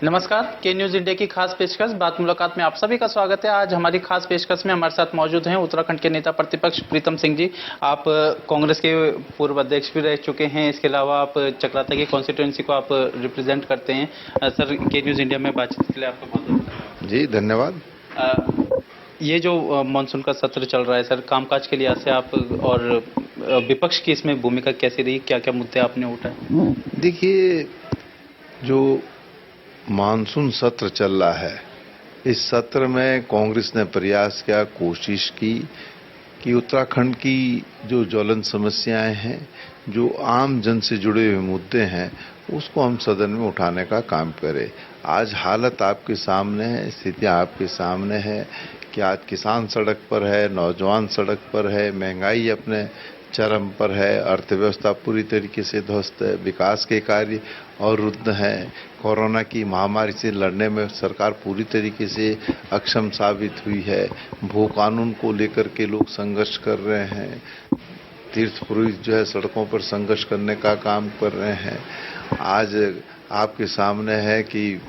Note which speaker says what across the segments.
Speaker 1: नमस्कार, के news India की खास पेशकश बात मुलाकात में आप सभी का स्वागत है। आज हमारी खास पेशकश में हमारे साथ मौजूद हैं उत्तराखंड के नेता प्रतिपक्ष प्रीतम सिंह जी। आप कांग्रेस के पूर्व अध्यक्ष भी रह चुके हैं, इसके अलावा आप चकराता की कॉन्स्टिट्यूंसी को आप रिप्रेजेंट करते हैं। सर, के न्यूज इंडिया में बातचीत के लिए आपका बहुत धन्यवाद।
Speaker 2: जी धन्यवाद।
Speaker 1: ये जो मानसून का सत्र चल रहा है सर, कामकाज के लिहाज से आप और विपक्ष की इसमें भूमिका कैसी रही, क्या क्या मुद्दे आपने उठाए?
Speaker 2: देखिए, जो मानसून सत्र चल रहा है, इस सत्र में कांग्रेस ने प्रयास किया, कोशिश की कि उत्तराखंड की जो ज्वलंत समस्याएं हैं, जो आम जन से जुड़े हुए मुद्दे हैं, उसको हम सदन में उठाने का काम करें। आज हालत आपके सामने है, स्थितियां आपके सामने है कि आज किसान सड़क पर है, नौजवान सड़क पर है, महंगाई अपने चरम पर है, अर्थव्यवस्था पूरी तरीके से ध्वस्त है, विकास के कार्य अवरुद्ध हैं, कोरोना की महामारी से लड़ने में सरकार पूरी तरीके से अक्षम साबित हुई है, भू कानून को लेकर के लोग संघर्ष कर रहे हैं, तीर्थ पुरुष जो है सड़कों पर संघर्ष करने का काम कर रहे हैं। आज आपके सामने है कि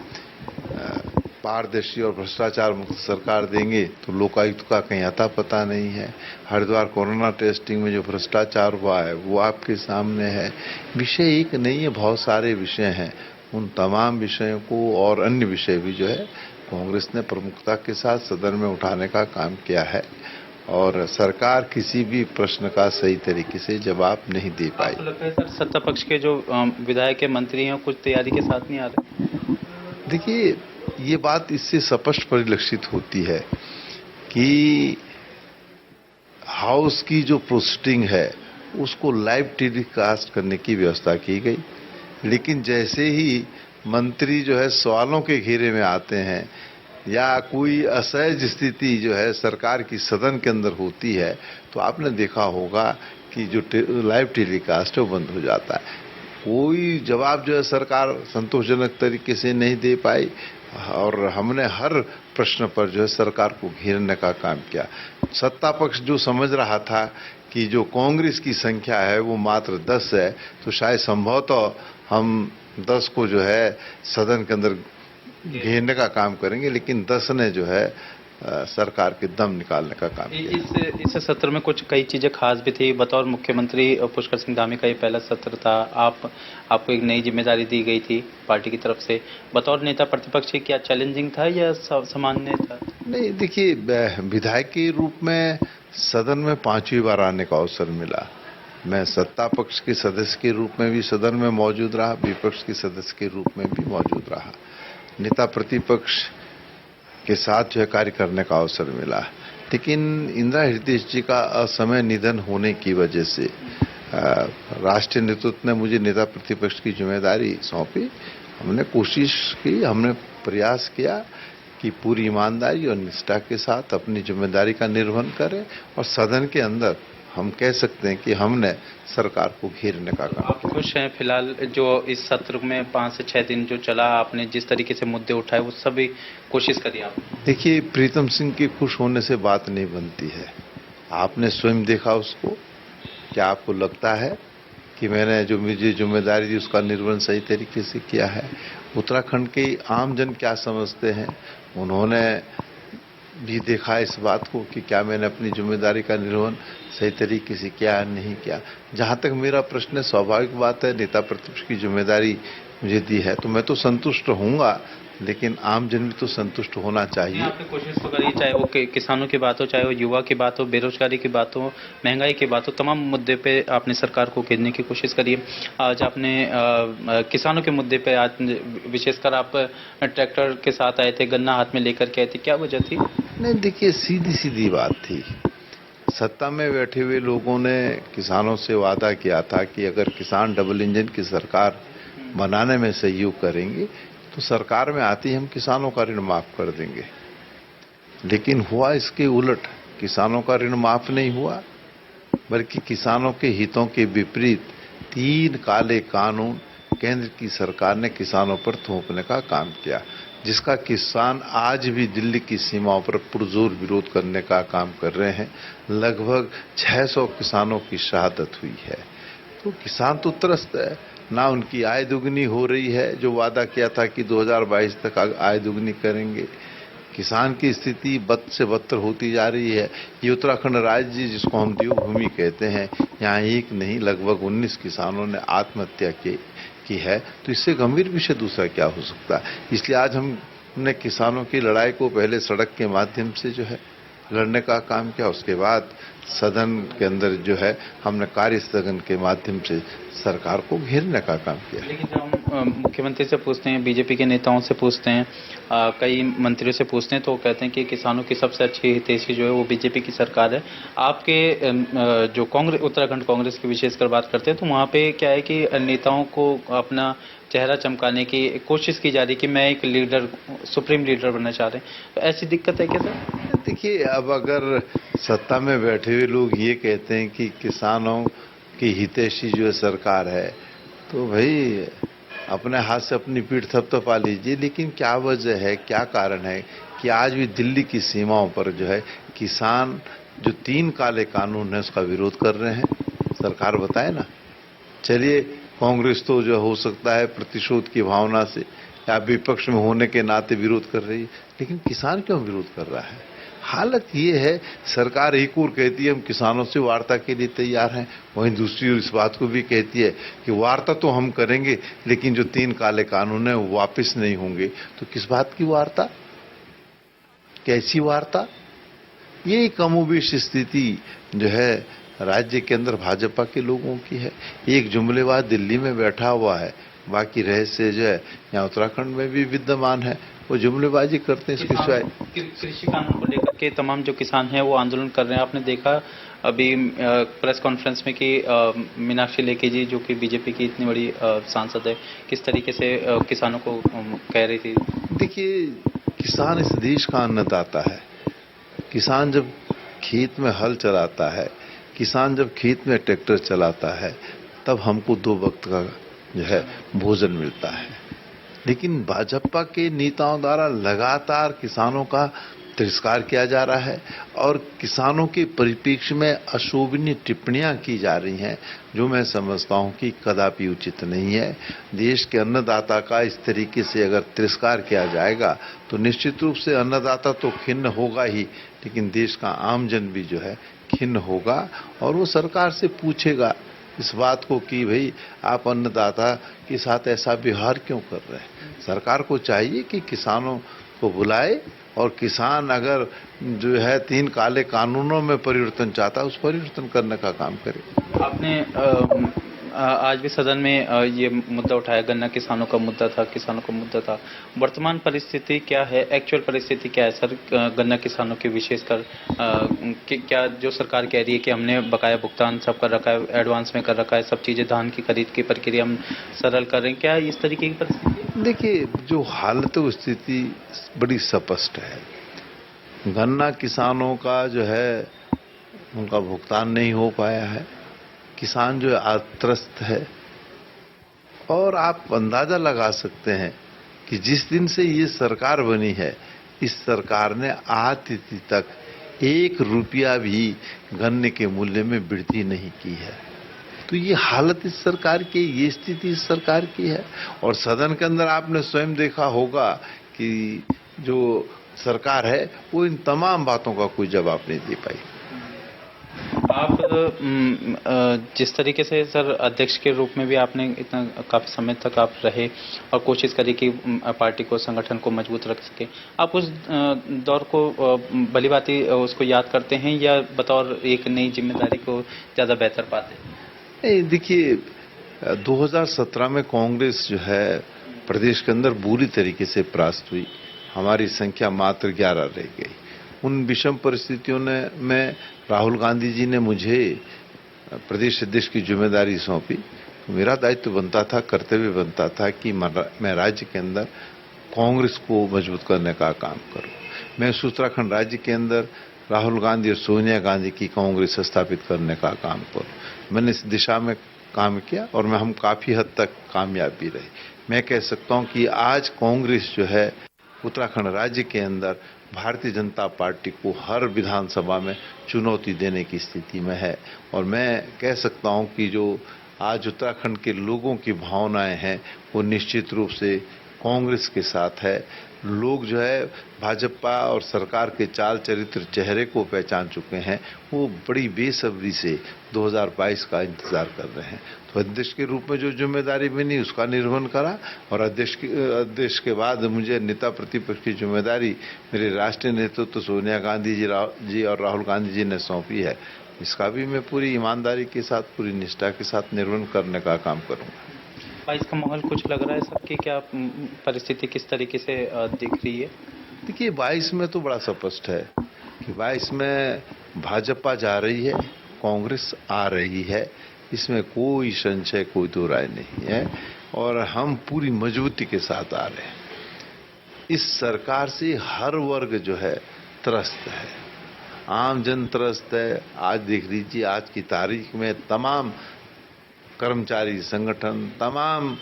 Speaker 2: पारदर्शी और भ्रष्टाचार मुक्त सरकार देंगे तो लोकायुक्त का कहीं अता पता नहीं है। हरिद्वार कोरोना टेस्टिंग में जो भ्रष्टाचार हुआ है वो आपके सामने है। विषय एक नहीं है, बहुत सारे विषय हैं। उन तमाम विषयों को और अन्य विषय भी जो है कांग्रेस ने प्रमुखता के साथ सदन में उठाने का काम किया है और सरकार किसी भी प्रश्न का सही तरीके से जवाब नहीं दे पाई।
Speaker 1: आपको लगता है सर, सत्ता पक्ष के जो विधायक के मंत्री हैं कुछ तैयारी के साथ नहीं आ रहे?
Speaker 2: देखिए, ये बात इससे स्पष्ट परिलक्षित होती है कि हाउस की जो प्रोसीडिंग है उसको लाइव टेलीकास्ट करने की व्यवस्था की गई, लेकिन जैसे ही मंत्री जो है सवालों के घेरे में आते हैं या कोई असहज स्थिति जो है सरकार की सदन के अंदर होती है तो आपने देखा होगा कि जो लाइव टेलीकास्ट है वो बंद हो जाता है। कोई जवाब जो है सरकार संतोषजनक तरीके से नहीं दे पाई और हमने हर प्रश्न पर जो है सरकार को घेरने का काम किया। सत्ता पक्ष जो समझ रहा था कि जो कांग्रेस की संख्या है वो मात्र 10 है तो शायद संभवतः हम 10 को जो है सदन के अंदर घेरने का काम करेंगे, लेकिन 10 ने जो है सरकार के दम निकालने का काम किया।
Speaker 1: इस सत्र में कुछ कई चीजें खास भी थी। बतौर मुख्यमंत्री पुष्कर सिंह धामी का ये पहला सत्र था। आपको एक नई जिम्मेदारी दी गई थी पार्टी की तरफ से। बतौर नेता प्रतिपक्ष क्या चैलेंजिंग था या सामान्य था?
Speaker 2: नहीं, देखिए, विधायक के रूप में सदन में 5वीं बार आने का अवसर मिला। मैं सत्ता पक्ष के सदस्य के रूप में भी सदन में मौजूद रहा, विपक्ष के सदस्य के रूप में भी मौजूद रहा। नेता प्रतिपक्ष के साथ जो है कार्य करने का अवसर मिला, लेकिन इंदिरा हृदय जी का असमय निधन होने की वजह से राष्ट्रीय नेतृत्व ने मुझे नेता प्रतिपक्ष की जिम्मेदारी सौंपी। हमने कोशिश की, हमने प्रयास किया कि पूरी ईमानदारी और निष्ठा के साथ अपनी जिम्मेदारी का निर्वहन करें और सदन के अंदर हम कह सकते हैं कि हमने सरकार को घेरने का काम।
Speaker 1: आप खुश हैं फिलहाल जो इस सत्र में 5 से 6 दिन जो चला, आपने जिस तरीके से मुद्दे उठाए वो सभी कोशिश करी आप?
Speaker 2: देखिए, प्रीतम सिंह के खुश होने से बात नहीं बनती है। आपने स्वयं देखा उसको। क्या आपको लगता है कि मैंने जो मुझे जिम्मेदारी दी उसका निर्वहन सही तरीके से किया है? उत्तराखंड के आम जन क्या समझते हैं, उन्होंने भी देखा इस बात को कि क्या मैंने अपनी जिम्मेदारी का निर्वहन सही तरीके से किया या नहीं किया। जहां तक मेरा प्रश्न है, स्वाभाविक बात है, नेता प्रतिपक्ष की जिम्मेदारी मुझे दी है तो मैं तो संतुष्ट होऊंगा, लेकिन आम जन भी तो संतुष्ट होना चाहिए।
Speaker 1: आपने कोशिश तो करी, चाहे वो किसानों की बात हो, चाहे वो युवा की बात हो, बेरोजगारी की बात हो, महंगाई की बात हो, तमाम मुद्दे पे आपने सरकार को घेरने की कोशिश करी है। आज आपने किसानों के मुद्दे पे आज विशेषकर आप ट्रैक्टर के साथ आए थे, गन्ना हाथ में लेकर के आए थे, क्या वजह थी?
Speaker 2: नहीं, देखिए, सीधी सीधी बात थी। सत्ता में बैठे हुए लोगों ने किसानों से वादा किया था कि अगर किसान डबल इंजन की सरकार बनाने में सहयोग करेंगे तो सरकार में आते ही हम किसानों का ऋण माफ कर देंगे। लेकिन हुआ इसके उलट, किसानों का ऋण माफ नहीं हुआ, बल्कि किसानों के हितों के विपरीत 3 काले कानून केंद्र की सरकार ने किसानों पर थोपने का काम किया, जिसका किसान आज भी दिल्ली की सीमाओं पर पुरजोर विरोध करने का काम कर रहे हैं। लगभग 600 किसानों की शहादत हुई है। तो किसान तो त्रस्त है, ना उनकी आय दुगनी हो रही है, जो वादा किया था कि 2022 तक आय दुगनी करेंगे। किसान की स्थिति बद से बदतर होती जा रही है। ये उत्तराखंड राज्य जिसको हम देवभूमि कहते हैं, यहाँ एक नहीं लगभग 19 किसानों ने आत्महत्या की है। तो इससे गंभीर विषय दूसरा क्या हो सकता है। इसलिए आज हमने किसानों की लड़ाई को पहले सड़क के माध्यम से जो है लड़ने का काम किया, उसके बाद सदन के अंदर जो है हमने कार्य स्थगन के माध्यम से सरकार को घेरने का काम किया।
Speaker 1: लेकिन जब हम मुख्यमंत्री से पूछते हैं, बीजेपी के नेताओं से पूछते हैं, कई मंत्रियों से पूछते हैं, तो वो कहते हैं कि किसानों की सबसे अच्छी हितैषी जो है वो बीजेपी की सरकार है। आपके जो कांग्रेस, उत्तराखंड कांग्रेस की विशेषकर बात करते हैं, तो वहाँ पे क्या है कि नेताओं को अपना चेहरा चमकाने की कोशिश की जा रही कि मैं एक लीडर, सुप्रीम लीडर बनना चाह रहे हैं। तो ऐसी दिक्कत है क्या सर?
Speaker 2: देखिए, अब अगर सत्ता में बैठे हुए लोग ये कहते हैं कि किसानों की हितैषी जो है सरकार है, तो भाई अपने हाथ से अपनी पीठ थपथपा लीजिए। लेकिन क्या वजह है, क्या कारण है कि आज भी दिल्ली की सीमाओं पर जो है किसान जो 3 काले कानून है उसका विरोध कर रहे हैं? सरकार बताए ना। चलिए, कांग्रेस तो जो हो सकता है प्रतिशोध की भावना से या विपक्ष में होने के नाते विरोध कर रही है, लेकिन किसान क्यों विरोध कर रहा है? हालत ये है, सरकार एक ओर कहती है हम किसानों से वार्ता के लिए तैयार हैं, वहीं दूसरी ओर इस बात को भी कहती है कि वार्ता तो हम करेंगे लेकिन जो 3 काले कानून है वो वापस नहीं होंगे। तो किस बात की वार्ता, कैसी वार्ता? ये कमोबेश स्थिति जो है राज्य के अंदर भाजपा के लोगों की है। एक जुमलेबाज दिल्ली में बैठा हुआ है, बाकी रहस्य जो है यहाँ उत्तराखंड में भी विद्यमान है, वो जुमलेबाजी करते हैं। इसके सिवाय
Speaker 1: कृषि कानून को लेकर के तमाम जो किसान हैं वो आंदोलन कर रहे हैं। आपने देखा अभी प्रेस कॉन्फ्रेंस में कि मीनाक्षी लेखी जी, जो कि बीजेपी की इतनी बड़ी सांसद है, किस तरीके से किसानों को कह रही थी।
Speaker 2: देखिए, किसान इस देश का अन्नदाता है। किसान जब खेत में हल चलाता है, किसान जब खेत में ट्रैक्टर चलाता है, तब हमको 2 वक्त का जो है भोजन मिलता है। लेकिन भाजपा के नेताओं द्वारा लगातार किसानों का तिरस्कार किया जा रहा है और किसानों के परिप्रेक्ष्य में अशोभनीय टिप्पणियां की जा रही हैं, जो मैं समझता हूं कि कदापि उचित नहीं है। देश के अन्नदाता का इस तरीके से अगर तिरस्कार किया जाएगा तो निश्चित रूप से अन्नदाता तो खिन्न होगा ही, लेकिन देश का आमजन भी जो है खिन्न होगा और वो सरकार से पूछेगा इस बात को कि भाई आप अन्नदाता के साथ ऐसा व्यवहार क्यों कर रहे हैं। सरकार को चाहिए कि किसानों को बुलाए और किसान अगर जो है 3 काले कानूनों में परिवर्तन चाहता है, उस परिवर्तन करने का काम करे।
Speaker 1: आपने आज भी सदन में ये मुद्दा उठाया, गन्ना किसानों का मुद्दा था, किसानों का मुद्दा था। वर्तमान परिस्थिति क्या है, एक्चुअल परिस्थिति क्या है सर गन्ना किसानों की विशेषकर? क्या जो सरकार कह रही है कि हमने बकाया भुगतान सब कर रखा है, एडवांस में कर रखा है, सब चीज़ें, धान की खरीद की प्रक्रिया हम सरल कर रहे हैं, क्या इस तरीके की परिस्थिति?
Speaker 2: देखिए, जो हालत स्थिति बड़ी स्पष्ट है। गन्ना किसानों का जो है उनका भुगतान नहीं हो पाया है, किसान जो है त्रस्त है और आप अंदाजा लगा सकते हैं कि जिस दिन से ये सरकार बनी है, इस सरकार ने आज तिथि तक 1 रुपया भी गन्ने के मूल्य में वृद्धि नहीं की है। तो ये हालत इस सरकार की, ये स्थिति इस सरकार की है। और सदन के अंदर आपने स्वयं देखा होगा कि जो सरकार है वो इन तमाम बातों का कोई जवाब नहीं दे पाई।
Speaker 1: आप जिस तरीके से सर अध्यक्ष के रूप में भी आपने इतना काफ़ी समय तक आप रहे और कोशिश करी कि पार्टी को, संगठन को मजबूत रख सके, आप उस दौर को भली भांति उसको याद करते हैं या बतौर एक नई जिम्मेदारी को ज़्यादा बेहतर पाते हैं?
Speaker 2: नहीं, देखिए, 2017 में कांग्रेस जो है प्रदेश के अंदर बुरी तरीके से परास्त हुई। हमारी संख्या मात्र 11 रह गई। उन विषम परिस्थितियों में राहुल गांधी जी ने मुझे प्रदेश अध्यक्ष की जिम्मेदारी सौंपी। मेरा दायित्व बनता था, कर्तव्य बनता था कि मैं राज्य के अंदर कांग्रेस को मजबूत करने का काम करूं। मैं उत्तराखंड राज्य के अंदर राहुल गांधी और सोनिया गांधी की कांग्रेस स्थापित करने का काम करूं। मैंने इस दिशा में काम किया और हम काफी हद तक कामयाब भी रहे। मैं कह सकता हूं कि आज कांग्रेस जो है उत्तराखंड राज्य के अंदर भारतीय जनता पार्टी को हर विधानसभा में चुनौती देने की स्थिति में है। और मैं कह सकता हूं कि जो आज उत्तराखंड के लोगों की भावनाएं हैं वो निश्चित रूप से कांग्रेस के साथ है। लोग जो है भाजपा और सरकार के चाल चरित्र चेहरे को पहचान चुके हैं। वो बड़ी बेसब्री से 2022 का इंतजार कर रहे हैं। तो अध्यक्ष के रूप में जो जिम्मेदारी बनी उसका निर्वहन करा और अध्यक्ष के बाद मुझे नेता प्रतिपक्ष की जिम्मेदारी मेरे राष्ट्रीय नेतृत्व सोनिया गांधी जी और राहुल गांधी जी ने सौंपी है। इसका भी मैं पूरी ईमानदारी के साथ, पूरी निष्ठा के साथ निर्वहन करने का काम करूंगा।
Speaker 1: 22 का माहौल कुछ लग रहा है सबकी, क्या परिस्थिति किस तरीके से दिख रही है?
Speaker 2: देखिए 22 में तो बड़ा स्पष्ट है कि 22 में भाजपा जा रही है, कांग्रेस आ रही है, इसमें कोई संशय, कोई दो राय नहीं है और हम पूरी मजबूती के साथ आ रहे हैं। इस सरकार से हर वर्ग जो है त्रस्त है, आम जन त्रस्त है। आज देख लीजिए, आज की तारीख में तमाम कर्मचारी संगठन, तमाम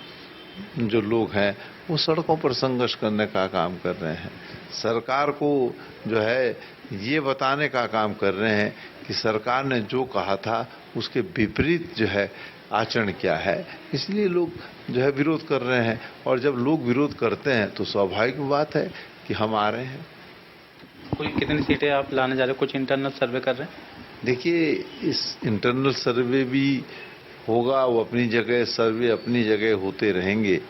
Speaker 2: जो लोग हैं वो सड़कों पर संघर्ष करने का काम कर रहे हैं। सरकार को जो है ये बताने का काम कर रहे हैं कि सरकार ने जो कहा था उसके विपरीत जो है आचरण क्या है, इसलिए लोग जो है विरोध कर रहे हैं। और जब लोग विरोध करते हैं तो स्वाभाविक बात है कि हम आ रहे हैं।
Speaker 1: कोई कितनी सीटें आप लाने जा रहे हो? कुछ इंटरनल सर्वे कर रहे हैं?
Speaker 2: देखिए, इस इंटरनल सर्वे भी होगा, वो अपनी जगह, सर्वे अपनी जगह होते रहेंगे,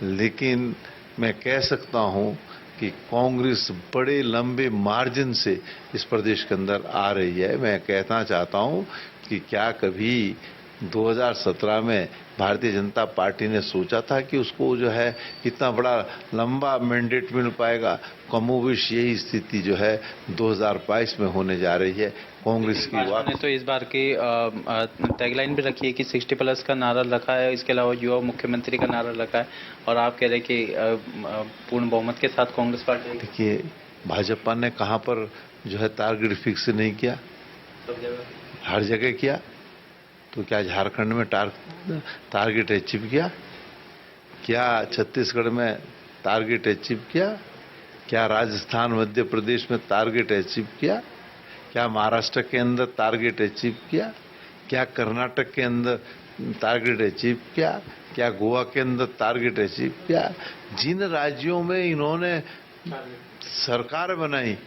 Speaker 2: लेकिन मैं कह सकता हूं कि कांग्रेस बड़े लंबे मार्जिन से इस प्रदेश के अंदर आ रही है। मैं कहना चाहता हूं कि क्या कभी 2017 में भारतीय जनता पार्टी ने सोचा था कि उसको जो है इतना बड़ा लंबा मैंडेट मिल पाएगा? कमोबेश यही स्थिति जो है 2022 में होने जा रही है। कांग्रेस की
Speaker 1: भाजपा ने तो इस बार की टैगलाइन भी रखी है कि 60+ का नारा रखा है, इसके अलावा युवा मुख्यमंत्री का नारा रखा है, और आप कह रहे हैं कि पूर्ण बहुमत के साथ कांग्रेस पार्टी।
Speaker 2: देखिए, भाजपा ने कहां पर जो है टारगेट फिक्स नहीं किया?
Speaker 1: सब जगह,
Speaker 2: हर जगह किया। तो क्या झारखंड में टारगेट अचीव किया? क्या छत्तीसगढ़ में टारगेट अचीव किया? क्या राजस्थान, मध्य प्रदेश में टारगेट अचीव किया? क्या महाराष्ट्र के अंदर टारगेट अचीव किया? क्या कर्नाटक के अंदर टारगेट अचीव किया? क्या गोवा के अंदर टारगेट अचीव किया? जिन राज्यों में इन्होंने सरकार बनाई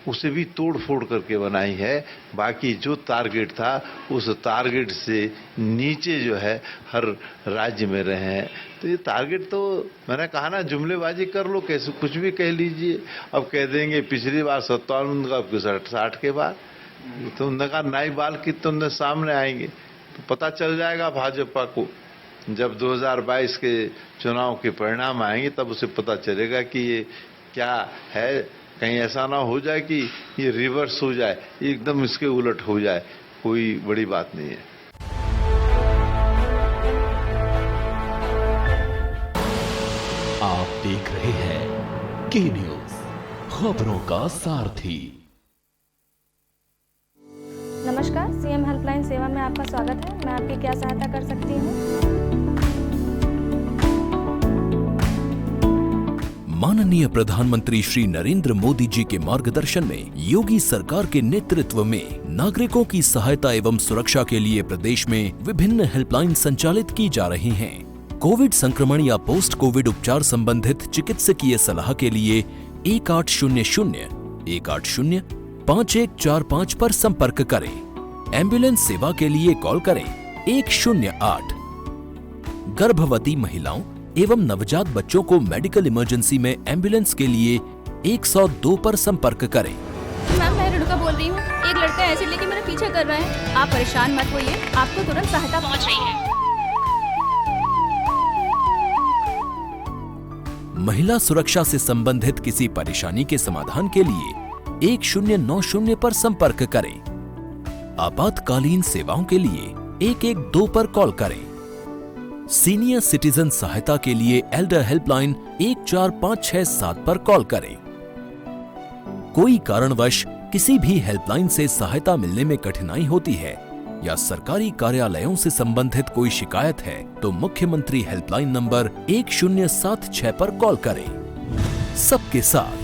Speaker 2: उसे भी तोड़ फोड़ करके बनाई है। बाकी जो टारगेट था उस टारगेट से नीचे जो है हर राज्य में रहे हैं। तो ये टारगेट तो मैंने कहा ना, जुमलेबाजी कर लो, कैसे कुछ भी कह लीजिए। अब कह देंगे पिछली बार 57 का, 60 के बाद तो उन्होंने कहा नाई बाल की तुमने सामने आएंगे तो पता चल जाएगा भाजपा को। जब 2022 के चुनाव के परिणाम आएंगे तब उसे पता चलेगा कि ये क्या है। कहीं ऐसा ना हो जाए कि ये रिवर्स हो जाए, एकदम इसके उलट हो जाए, कोई बड़ी बात नहीं है।
Speaker 3: आप देख रहे हैं के न्यूज, खबरों का सारथी।
Speaker 4: नमस्कार, सीएम हेल्पलाइन सेवा में आपका स्वागत है। मैं आपकी क्या सहायता कर सकती हूँ?
Speaker 3: माननीय प्रधानमंत्री श्री नरेंद्र मोदी जी के मार्गदर्शन में योगी सरकार के नेतृत्व में नागरिकों की सहायता एवं सुरक्षा के लिए प्रदेश में विभिन्न हेल्पलाइन संचालित की जा रही हैं। कोविड संक्रमण या पोस्ट कोविड उपचार संबंधित चिकित्सकीय सलाह के लिए 1800-180-5145 पर संपर्क करें। एम्बुलेंस सेवा के लिए कॉल करें 108। गर्भवती महिलाओं एवं नवजात बच्चों को मेडिकल इमरजेंसी में एम्बुलेंस के लिए 102 पर संपर्क करें।
Speaker 4: मैम, मैं रेणुका बोल रही हूँ। एक लड़का एसिड लेके मेरा पीछा कर रहा है। आप परेशान मत होइए, आपको तुरंत सहायता पहुँच रही है।
Speaker 3: महिला सुरक्षा से संबंधित किसी परेशानी के समाधान के लिए 1090 पर संपर्क करें। आपातकालीन सेवाओं के लिए 112 पर कॉल करें। सीनियर सिटीजन सहायता के लिए एल्डर हेल्पलाइन 14567 पर कॉल करें। कोई कारणवश किसी भी हेल्पलाइन से सहायता मिलने में कठिनाई होती है या सरकारी कार्यालयों से संबंधित कोई शिकायत है तो मुख्यमंत्री हेल्पलाइन नंबर 1076 पर कॉल करें। सबके साथ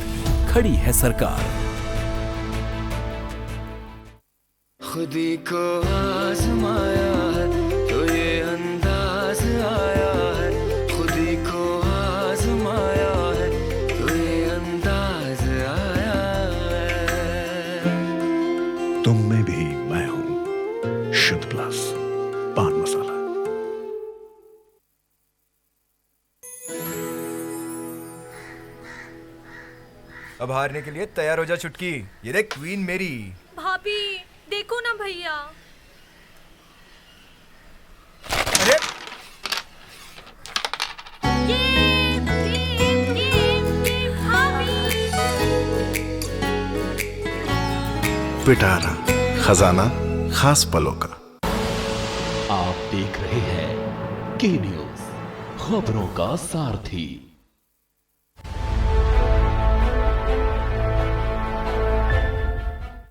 Speaker 3: खड़ी है सरकार।
Speaker 5: खुदी को आजमाया है तो ये अंदाज तुम में भी मैं हूं। शुद्ध प्लस पान मसाला।
Speaker 6: अब हारने के लिए तैयार हो जा चुटकी। ये देख क्वीन मेरी।
Speaker 7: भाभी देखो ना भैया।
Speaker 6: अरे
Speaker 7: भाभी।
Speaker 5: पिटारा खजाना खास पलों का।
Speaker 3: आप देख रहे हैं के न्यूज, खबरों का सारथी।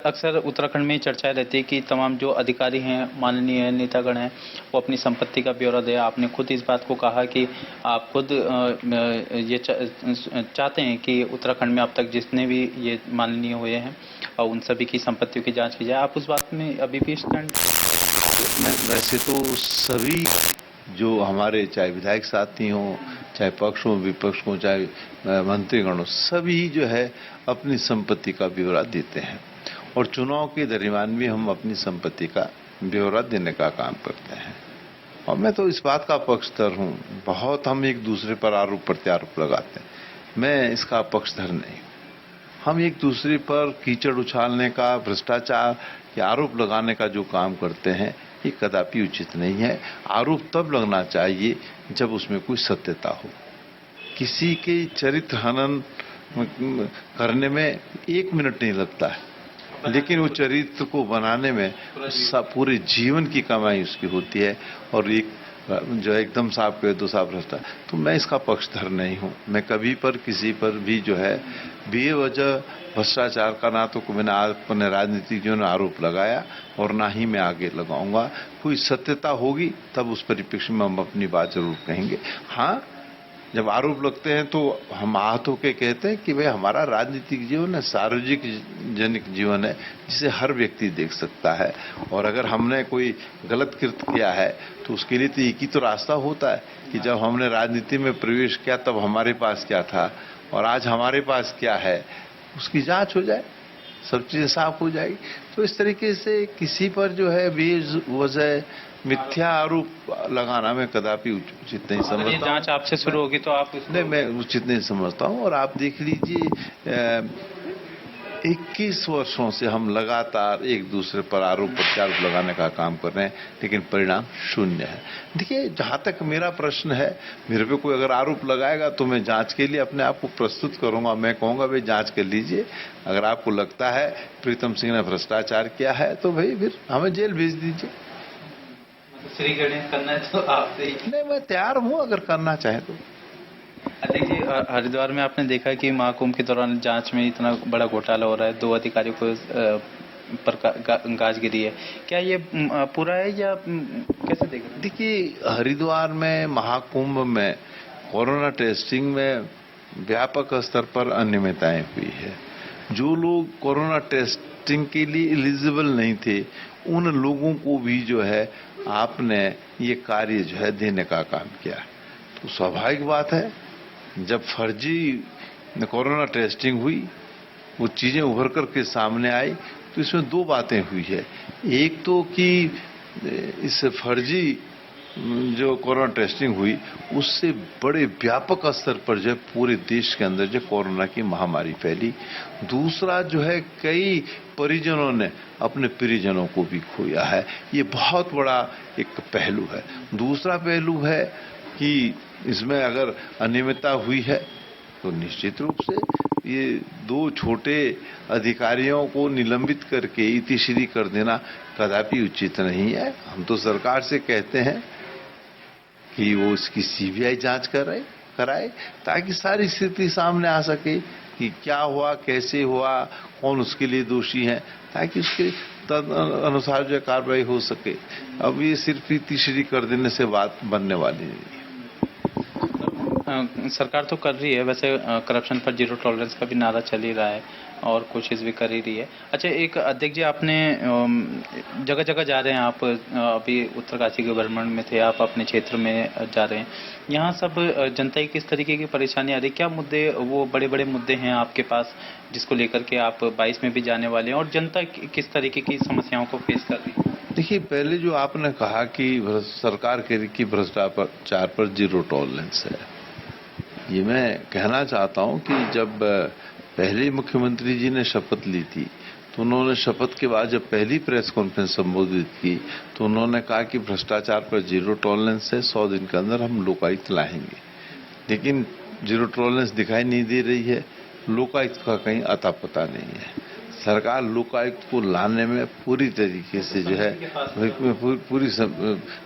Speaker 1: अक्सर उत्तराखंड में चर्चाएं रहती है कि तमाम जो अधिकारी हैं, माननीय नेतागण हैं, वो अपनी संपत्ति का ब्यौरा दें। आपने खुद इस बात को कहा कि आप खुद ये चाहते हैं कि उत्तराखंड में अब तक जितने भी ये माननीय हुए हैं और उन सभी की संपत्तियों की जांच की जाए। आप उस बात में अभी भी स्टैंड?
Speaker 2: वैसे तो सभी जो हमारे चाहे विधायक साथी हों, चाहे पक्ष हो विपक्ष हो, चाहे मंत्रीगण हो, सभी जो है अपनी संपत्ति का ब्यौरा देते हैं और चुनाव के दरमियान भी हम अपनी संपत्ति का ब्यौरा देने का काम करते हैं। और मैं तो इस बात का पक्षधर हूँ। बहुत हम एक दूसरे पर आरोप प्रत्यारोप लगाते हैं, मैं इसका पक्षधर नहीं। हम एक दूसरे पर कीचड़ उछालने का, भ्रष्टाचार या आरोप लगाने का जो काम करते हैं, ये कदापि उचित नहीं है। आरोप तब लगना चाहिए जब उसमें कोई सत्यता हो। किसी के चरित्र हनन करने में 1 मिनट नहीं लगता है, लेकिन वो चरित्र को बनाने में पूरे जीवन की कमाई उसकी होती है। और एक जो एकदम साफ कहे तो साफ रहता है। तो मैं इसका पक्षधर नहीं हूँ। मैं कभी पर किसी पर भी जो है बेवजह भ्रष्टाचार का ना तो मैंने अपने राजनीतिक जीवन में आरोप लगाया और ना ही मैं आगे लगाऊंगा। कोई सत्यता होगी तब उस परिप्रेक्ष्य में हम अपनी बात जरूर कहेंगे। हाँ, जब आरोप लगते हैं तो हम आहत होकर कहते हैं कि भाई हमारा राजनीतिक जीवन है, सार्वजनिक जीवन है, जिसे हर व्यक्ति देख सकता है। और अगर हमने कोई गलत कृत्य किया है तो उसके लिए तो एक ही तो रास्ता होता है कि जब हमने राजनीति में प्रवेश किया तब हमारे पास क्या था और आज हमारे पास क्या है, उसकी जांच हो जाए, सब चीजें साफ हो जाएगी। तो इस तरीके से किसी पर जो है बेवजह मिथ्या आरोप लगाना मैं कदापि उचित नहीं समझता।
Speaker 1: जांच आपसे शुरू होगी तो आप
Speaker 2: नहीं, मैं उचित नहीं समझता हूँ। और आप देख लीजिए 21 वर्षों से हम लगातार एक दूसरे पर आरोप प्रत्यारोप लगाने का काम कर रहे हैं, लेकिन परिणाम शून्य है। देखिए, जहां तक मेरा प्रश्न है, मेरे पे कोई अगर आरोप लगाएगा तो मैं जांच के लिए अपने आप को प्रस्तुत करूंगा। मैं कहूंगा भाई जांच कर लीजिए, अगर आपको लगता है प्रीतम सिंह ने भ्रष्टाचार किया है तो भाई फिर हमें जेल भेज दीजिए।
Speaker 1: श्री गणेश करना है तो आप
Speaker 2: नहीं, मैं तैयार हूँ अगर करना चाहे तो।
Speaker 1: देखिए, हरिद्वार में आपने देखा कि महाकुंभ के दौरान जांच में इतना बड़ा घोटाला हो रहा है, 2 अधिकारियों को पर गाज गिरी है। क्या ये पूरा है या कैसे देख रहे हैं?
Speaker 2: देखिए, हरिद्वार में महाकुंभ में कोरोना टेस्टिंग में व्यापक स्तर पर अनियमितताएं हुई है। जो लोग कोरोना टेस्टिंग के लिए एलिजिबल नहीं थे, उन लोगों को भी जो है आपने ये कार्य जो है देने का काम किया। तो स्वाभाविक बात है, जब फर्जी कोरोना टेस्टिंग हुई, वो चीजें उभर कर के सामने आई, तो इसमें 2 बातें हुई है। एक तो कि इस फर्जी जो कोरोना टेस्टिंग हुई, उससे बड़े व्यापक स्तर पर जो पूरे देश के अंदर जो कोरोना की महामारी फैली। दूसरा जो है, कई परिजनों ने अपने परिजनों को भी खोया है। ये बहुत बड़ा एक पहलू है। दूसरा पहलू है कि इसमें अगर अनियमितता हुई है तो निश्चित रूप से ये 2 छोटे अधिकारियों को निलंबित करके इतिश्री कर देना कदापि उचित नहीं है। हम तो सरकार से कहते हैं कि वो इसकी सीबीआई जांच कराए ताकि सारी स्थिति सामने आ सके कि क्या हुआ, कैसे हुआ, कौन उसके लिए दोषी है, ताकि उसके अनुसार जो कार्रवाई हो सके। अब ये सिर्फ इतिश्री कर देने से बात बनने वाली नहीं है।
Speaker 1: सरकार तो कर रही है वैसे, करप्शन पर जीरो टॉलरेंस का भी नारा चल ही रहा है और कोशिश भी कर ही रही है। अच्छा, एक अध्यक्ष जी, आपने जगह जगह जा रहे हैं आप, अभी उत्तरकाशी के भ्रमण में थे आप, अपने क्षेत्र में जा रहे हैं, यहाँ सब जनता की किस तरीके की परेशानी आ रही है? क्या मुद्दे, वो बड़े बड़े मुद्दे हैं आपके पास जिसको लेकर के आप 22 में भी जाने वाले हैं, और जनता किस तरीके की समस्याओं को फेस कर रही है?
Speaker 2: देखिए, पहले जो आपने कहा कि सरकार की भ्रष्टाचार पर जीरो टॉलरेंस है, ये मैं कहना चाहता हूं कि जब पहले मुख्यमंत्री जी ने शपथ ली थी तो उन्होंने शपथ के बाद जब पहली प्रेस कॉन्फ्रेंस संबोधित की तो उन्होंने कहा कि भ्रष्टाचार पर जीरो टॉलरेंस है, 100 दिन के अंदर हम लोकायुक्त लाएंगे। लेकिन जीरो टॉलरेंस दिखाई नहीं दे रही है, लोकायुक्त का कहीं अता पता नहीं है। सरकार लोकायुक्त को लाने में पूरी तरीके से जो है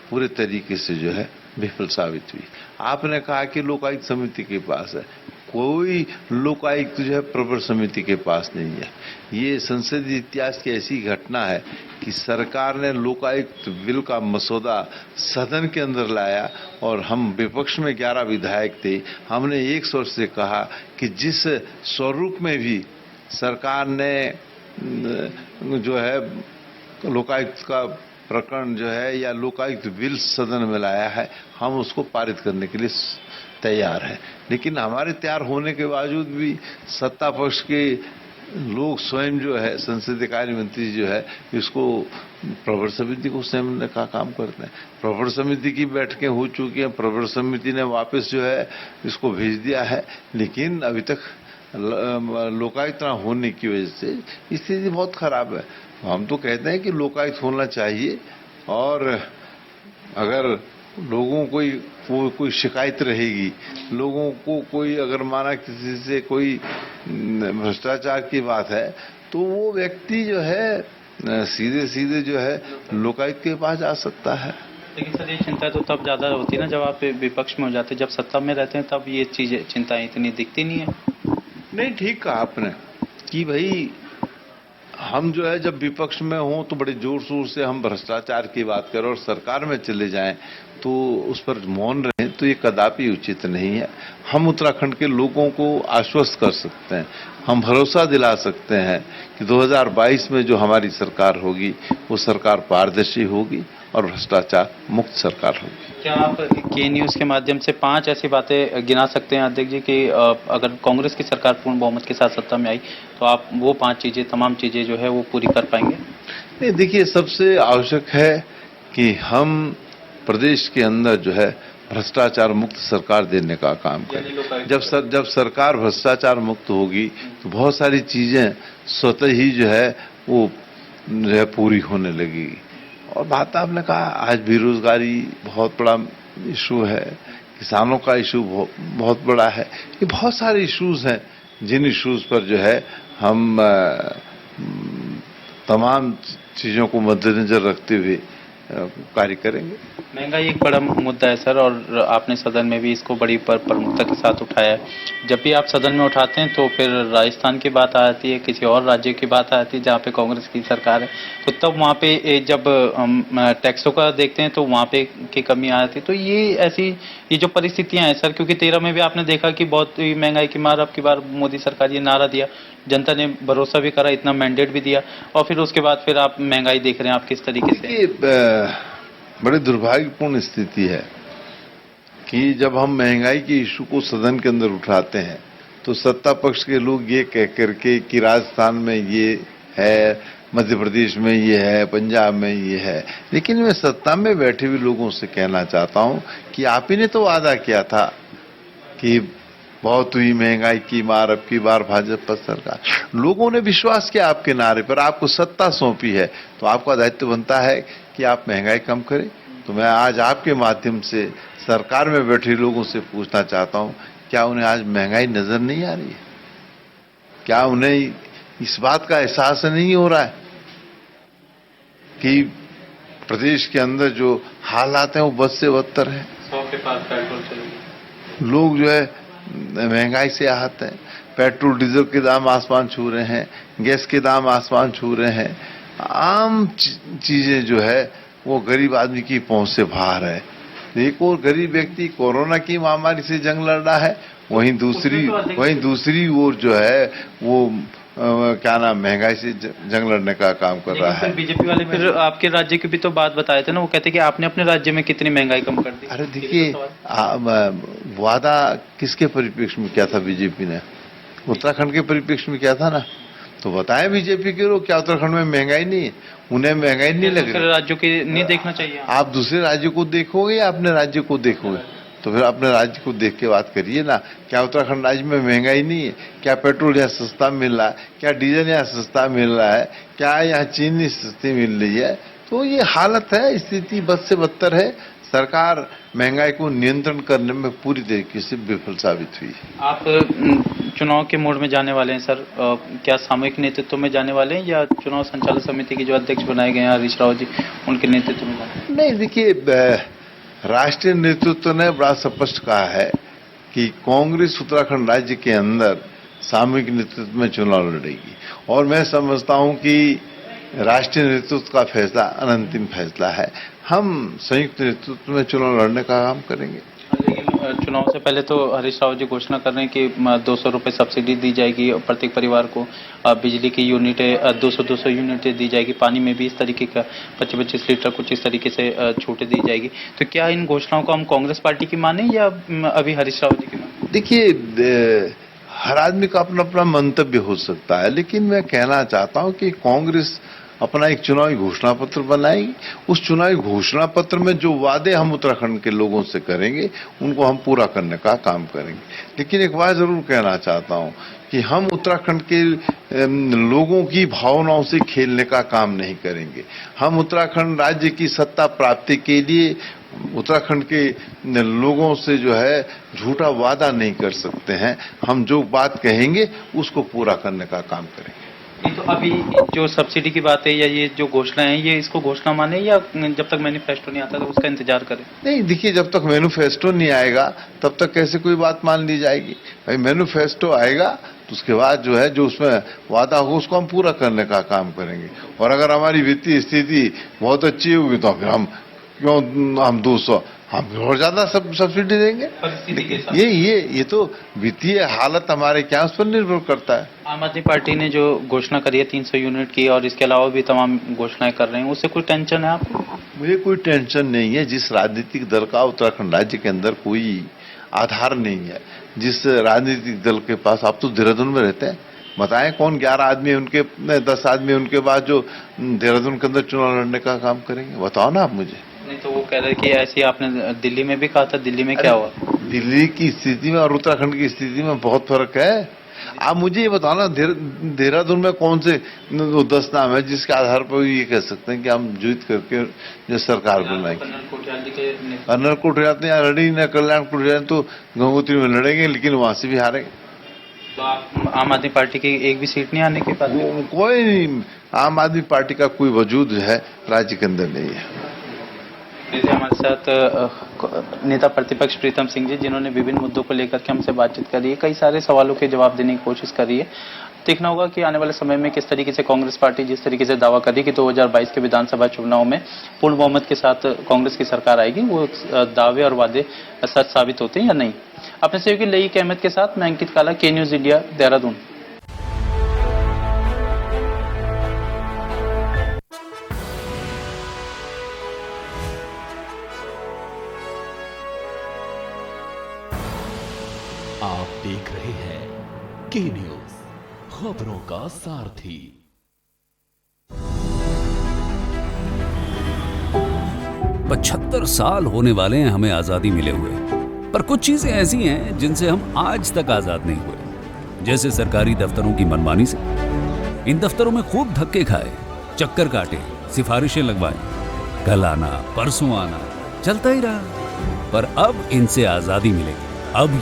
Speaker 2: पूरे तरीके से जो है विफल साबित हुई। आपने कहा कि लोकायुक्त समिति के पास है, कोई लोकायुक्त जो है प्रवर समिति के पास नहीं है। ये संसदीय इतिहास की ऐसी घटना है कि सरकार ने लोकायुक्त बिल का मसौदा सदन के अंदर लाया और हम विपक्ष में 11 विधायक थे, हमने एक स्वर से कहा कि जिस स्वरूप में भी सरकार ने जो है लोकायुक्त का प्रकरण जो है या लोकायुक्त बिल सदन में लाया है, हम उसको पारित करने के लिए तैयार हैं। लेकिन हमारे तैयार होने के बावजूद भी सत्ता पक्ष के लोग स्वयं जो है, संसदीय कार्य मंत्री जो है, इसको प्रवर समिति को समझने का काम करते हैं। प्रवर समिति की बैठकें हो चुकी हैं, प्रवर समिति ने वापस जो है इसको भेज दिया है, लेकिन अभी तक लोकायुक्त न होने की वजह से स्थिति बहुत खराब है। हम तो कहते हैं कि लोकायुक्त होना चाहिए, और अगर लोगों को कोई शिकायत रहेगी, लोगों को कोई अगर माना किसी से कोई भ्रष्टाचार की बात है, तो वो व्यक्ति जो है सीधे सीधे जो है लोकायुक्त के पास जा सकता है।
Speaker 1: लेकिन सर, ये चिंता तो तब ज़्यादा होती है ना जब आप विपक्ष में हो जाते हैं, जब सत्ता में रहते हैं तब ये चीज़ें, चिंताएं इतनी दिखती नहीं है।
Speaker 2: नहीं, ठीक कहा आपने कि भाई हम जो है जब विपक्ष में हों तो बड़े जोर शोर से हम भ्रष्टाचार की बात करें और सरकार में चले जाएं तो उस पर मौन रहें, तो ये कदापि उचित नहीं है। हम उत्तराखंड के लोगों को आश्वस्त कर सकते हैं, हम भरोसा दिला सकते हैं कि 2022 में जो हमारी सरकार होगी वो सरकार पारदर्शी होगी और भ्रष्टाचार मुक्त सरकार होगी।
Speaker 1: क्या आप के न्यूज़ के माध्यम से 5 ऐसी बातें गिना सकते हैं अध्यक्ष जी कि अगर कांग्रेस की सरकार पूर्ण बहुमत के साथ सत्ता में आई तो आप वो 5 चीजें, तमाम चीजें जो है वो पूरी कर पाएंगे?
Speaker 2: नहीं, देखिए, सबसे आवश्यक है कि हम प्रदेश के अंदर जो है भ्रष्टाचार मुक्त सरकार देने का काम करें। जब सरकार भ्रष्टाचार मुक्त होगी तो बहुत सारी चीजें स्वतः ही जो है वो जो है पूरी होने लगेगी। और बात आपने कहा, आज बेरोजगारी बहुत बड़ा इशू है, किसानों का इशू बहुत बड़ा है, ये बहुत सारे इश्यूज हैं जिन इश्यूज पर जो है हम तमाम चीजों को मद्देनजर रखते हुए कार्य करेंगे।
Speaker 1: महंगाई एक बड़ा मुद्दा है सर, और आपने सदन में भी इसको बड़ी प्रमुखता के साथ उठाया है। जब भी आप सदन में उठाते हैं तो फिर राजस्थान की बात आ जाती है, किसी और राज्य की बात आ जाती है जहाँ पे कांग्रेस की सरकार है, तो तब वहाँ पे जब टैक्सों का देखते हैं तो वहाँ पे की कमी आ जाती है। तो ये जो परिस्थितियाँ हैं सर, क्योंकि 13 में भी आपने देखा कि बहुत ही महंगाई की मार, अब की बार मोदी सरकार ये नारा दिया, जनता ने भरोसा भी करा, इतना मैंडेट भी दिया, और फिर उसके बाद फिर आप महंगाई देख रहे हैं आप किस तरीके से।
Speaker 2: बड़ी दुर्भाग्यपूर्ण स्थिति है कि जब हम महंगाई के इशू को सदन के अंदर उठाते हैं तो सत्ता पक्ष के लोग ये कह करके कि राजस्थान में ये है, मध्य प्रदेश में ये है, पंजाब में ये है, लेकिन मैं सत्ता में बैठे हुए लोगों से कहना चाहता हूं कि आप ही ने तो वादा किया था कि बहुत हुई महंगाई की मार, अब की बार भाजपा सरकार। लोगों ने विश्वास किया आपके नारे पर, आपको सत्ता सौंपी है, तो आपका दायित्व बनता है कि आप महंगाई कम करें। तो मैं आज आपके माध्यम से सरकार में बैठे लोगों से पूछना चाहता हूं, क्या उन्हें आज महंगाई नजर नहीं आ रही है? क्या उन्हें इस बात का एहसास नहीं हो रहा है कि प्रदेश के अंदर जो हालात हैं वो बद से बदतर है?
Speaker 1: 100 के पास पेट्रोल चलेगी,
Speaker 2: लोग जो है महंगाई से आहत हैं, पेट्रोल डीजल के दाम आसमान छू रहे हैं, गैस के दाम आसमान छू रहे हैं, आम चीजें जो है वो गरीब आदमी की पहुंच से बाहर है। एक और गरीब व्यक्ति कोरोना की महामारी से जंग लड़ रहा है, वहीं दूसरी ओर जो है वो क्या नाम महंगाई से जंग लड़ने का काम कर रहा है।
Speaker 1: बीजेपी वाले फिर आपके राज्य की भी तो बात बताए थे ना, वो कहते कि आपने अपने राज्य में कितनी महंगाई कम कर दी।
Speaker 2: अरे देखिए, वादा किसके परिप्रेक्ष्य में किया था बीजेपी ने? उत्तराखंड के परिप्रेक्ष्य में किया था ना। तो बताएं बीजेपी के लोग, क्या उत्तराखंड में महंगाई नहीं है? उन्हें महंगाई नहीं लग रही।
Speaker 1: राज्यों की नहीं देखना चाहिए?
Speaker 2: आप दूसरे राज्यों को देखोगे या अपने राज्य को देखोगे? तो फिर अपने राज्य को देख के बात करिए ना। क्या उत्तराखंड राज्य में महंगाई नहीं है? क्या पेट्रोल यहाँ सस्ता मिल रहा है? क्या डीजल यहाँ सस्ता मिल रहा है? क्या यहाँ चीनी सस्ती मिल रही है? तो ये हालत है, स्थिति बद से बदतर है। सरकार महंगाई को नियंत्रण करने में पूरी तरीके से विफल साबित हुई है।
Speaker 1: आप चुनाव के मोड में जाने वाले हैं सर, क्या सामूहिक नेतृत्व में जाने वाले हैं या चुनाव संचालक समिति के जो अध्यक्ष बनाए गए हैं हरीश रावत जी, उनके नेतृत्व में जाने?
Speaker 2: नहीं, देखिए, राष्ट्रीय नेतृत्व ने बड़ा स्पष्ट कहा है कि कांग्रेस उत्तराखंड राज्य के अंदर सामूहिक नेतृत्व में चुनाव लड़ेगी, और मैं समझता हूं कि राष्ट्रीय नेतृत्व का फैसला अंतिम फैसला है। हम संयुक्त नेतृत्व में चुनाव लड़ने का काम करेंगे।
Speaker 1: लेकिन चुनाव से पहले तो हरीश रावत जी घोषणा कर रहे हैं कि 200 रुपये सब्सिडी दी जाएगी प्रत्येक परिवार को, बिजली की यूनिटें 200 यूनिटें दी जाएगी, पानी में भी इस तरीके का 25 लीटर कुछ इस तरीके से छूटें दी जाएगी। तो क्या इन घोषणाओं को हम कांग्रेस पार्टी की माने या अभी हरीश रावत जी की माने?
Speaker 2: देखिए, हर आदमी का अपना अपना मंतव्य हो सकता है, लेकिन मैं कहना चाहता हूं कि कांग्रेस अपना एक चुनावी घोषणा पत्र बनाएगी। उस चुनावी घोषणा पत्र में जो वादे हम उत्तराखंड के लोगों से करेंगे उनको हम पूरा करने का काम करेंगे। लेकिन एक बात जरूर कहना चाहता हूं कि हम उत्तराखंड के लोगों की भावनाओं से खेलने का काम नहीं करेंगे। हम उत्तराखंड राज्य की सत्ता प्राप्ति के लिए उत्तराखंड के लोगों से जो है झूठा वादा नहीं कर सकते हैं। हम जो बात कहेंगे उसको पूरा करने का काम करेंगे।
Speaker 1: तो अभी जो सब्सिडी की बात है या ये जो घोषणा है, ये इसको घोषणा माने या जब तक मैनिफेस्टो नहीं आता तो उसका इंतजार करें?
Speaker 2: नहीं, देखिए, जब तक मैनिफेस्टो नहीं आएगा तब तक कैसे कोई बात मान ली जाएगी? भाई, मैनिफेस्टो आएगा तो उसके बाद जो है जो उसमें वादा होगा उसको हम पूरा करने का काम करेंगे। और अगर हमारी वित्तीय स्थिति बहुत अच्छी होगी तो फिर हम 200 हम और ज्यादा सब्सिडी देंगे। ये तो वित्तीय हालत हमारे क्या उस पर निर्भर करता है।
Speaker 1: आम आदमी पार्टी ने जो घोषणा करी है 300 यूनिट की और इसके अलावा भी तमाम घोषणाएं कर रहे हैं, उससे कोई टेंशन है आपको?
Speaker 2: मुझे कोई टेंशन नहीं है। जिस राजनीतिक दल का उत्तराखंड राज्य के अंदर कोई आधार नहीं है, जिस राजनीतिक दल के पास, आप तो देहरादून में रहते हैं, बताएं कौन 11 आदमी उनके 10 आदमी उनके बाद जो देहरादून के अंदर चुनाव लड़ने का काम करेंगे? बताओ ना आप मुझे।
Speaker 1: नहीं तो वो कह रहे कि ऐसी आपने दिल्ली में भी कहा था, दिल्ली में क्या हुआ?
Speaker 2: दिल्ली की स्थिति में और उत्तराखंड की स्थिति में बहुत फर्क है। आप मुझे ये बताओ ना, देहरादून में कौन से 10 नाम है जिसके आधार पर ये कह सकते हैं कि हम जीत करके जो सरकार बनाएंगे? कर्नल कोठियाल तो यहाँ लड़ी ना, कल्याण कोठियाल तो गंगोत्री में लड़ेंगे लेकिन वहां से भी हारेंगे।
Speaker 1: तो आप आम आदमी पार्टी की एक भी सीट नहीं आने के बाद?
Speaker 2: कोई नहीं, आम आदमी पार्टी का कोई वजूद जो है राज्य के अंदर नहीं है।
Speaker 1: हमारे साथ नेता प्रतिपक्ष प्रीतम सिंह जी, जिन्होंने विभिन्न मुद्दों को लेकर के हमसे बातचीत करी है, कई सारे सवालों के जवाब देने की कोशिश करी है। देखना होगा कि आने वाले समय में किस तरीके से कांग्रेस पार्टी जिस तरीके से दावा करी कि 2022 के विधानसभा चुनाव में पूर्ण बहुमत के साथ कांग्रेस की सरकार आएगी, वो दावे और वादे सच साबित होते हैं या नहीं। अपने सहयोगी लईक अहमद के साथ मैं अंकित काला, के न्यूज इंडिया, देहरादून।
Speaker 3: आप देख रहे हैं के न्यूज, खबरों का सारथी।
Speaker 8: 75 साल होने वाले हैं हमें आजादी मिले हुए, पर कुछ चीजें ऐसी हैं जिनसे हम आज तक आजाद नहीं हुए। जैसे सरकारी दफ्तरों की मनमानी से। इन दफ्तरों में खूब धक्के खाए, चक्कर काटे, सिफारिशें लगवाए, कल आना परसों आना, चलता ही रहा। पर अब इनसे आजादी मिलेगी। अब ये